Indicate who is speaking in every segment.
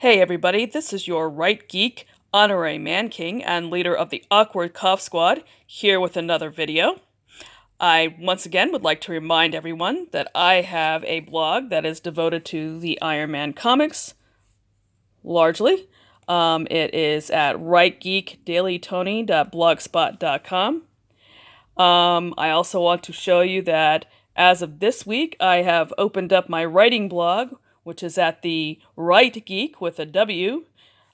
Speaker 1: Hey everybody, this is your Right Geek, Honorary Man King, and leader of the Awkward Cough Squad, here with another video. I once again would like to remind everyone that I have a blog that is devoted to the Iron Man comics, largely. It is at rightgeekdailytony.blogspot.com. I also want to show you that as of this week, I have opened up my writing blog, which is at the Right Geek with a W.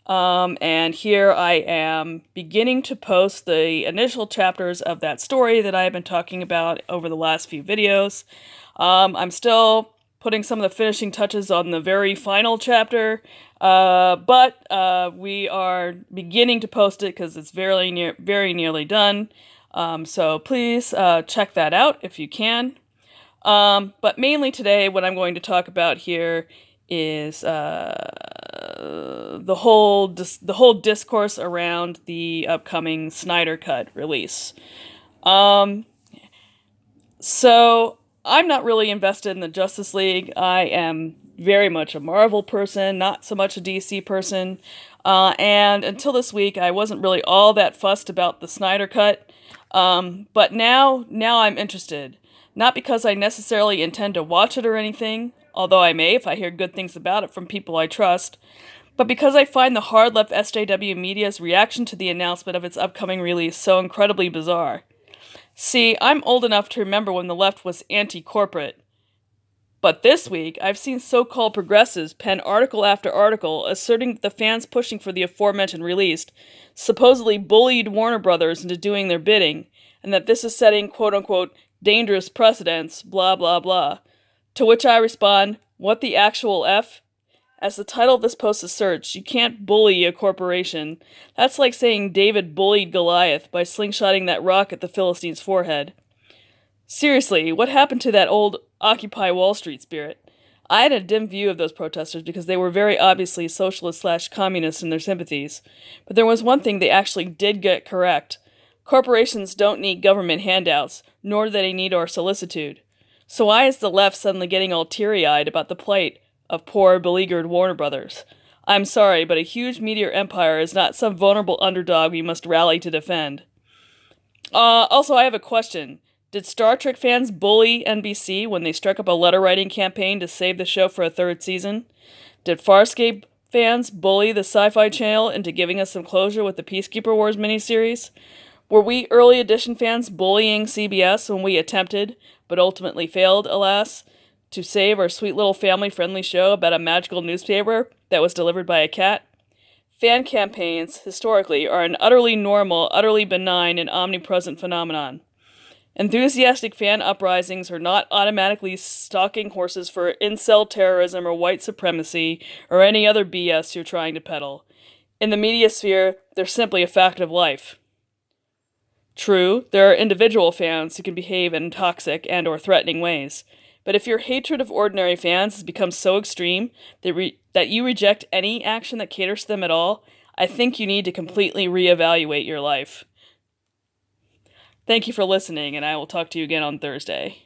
Speaker 1: And here I am beginning to post the initial chapters of that story that I've been talking about over the last few videos. I'm still putting some of the finishing touches on the very final chapter, but we are beginning to post it because it's very nearly done. So please check that out if you can. But mainly today, what I'm going to talk about here is the whole discourse around the upcoming Snyder Cut release. So I'm not really invested in the Justice League. I am very much a Marvel person, not so much a DC person. And until this week, I wasn't really all that fussed about the Snyder Cut. But now I'm interested. Not because I necessarily intend to watch it or anything, although I may if I hear good things about it from people I trust, but because I find the hard-left SJW media's reaction to the announcement of its upcoming release so incredibly bizarre. See, I'm old enough to remember when the left was anti-corporate. But this week, I've seen so-called progressives pen article after article asserting that the fans pushing for the aforementioned release supposedly bullied Warner Brothers into doing their bidding, and that this is setting quote-unquote dangerous precedents, blah blah blah. To which I respond, what the actual F? As the title of this post asserts, you can't bully a corporation. That's like saying David bullied Goliath by slingshotting that rock at the Philistine's forehead. Seriously, what happened to that old Occupy Wall Street spirit? I had a dim view of those protesters because they were very obviously socialist/communist in their sympathies. But there was one thing they actually did get correct. Corporations don't need government handouts, nor do they need our solicitude. So why is the left suddenly getting all teary-eyed about the plight of poor, beleaguered Warner Brothers? I'm sorry, but a huge meteor empire is not some vulnerable underdog we must rally to defend. Also, I have a question. Did Star Trek fans bully NBC when they struck up a letter-writing campaign to save the show for a third season? Did Farscape fans bully the Sci-Fi Channel into giving us some closure with the Peacekeeper Wars miniseries? Were we early edition fans bullying CBS when we attempted, but ultimately failed, alas, to save our sweet little family-friendly show about a magical newspaper that was delivered by a cat? Fan campaigns, historically, are an utterly normal, utterly benign, and omnipresent phenomenon. Enthusiastic fan uprisings are not automatically stalking horses for incel terrorism or white supremacy or any other BS you're trying to peddle. In the media sphere, they're simply a fact of life. True, there are individual fans who can behave in toxic and or threatening ways, but if your hatred of ordinary fans has become so extreme that you reject any action that caters to them at all, I think you need to completely reevaluate your life. Thank you for listening, and I will talk to you again on Thursday.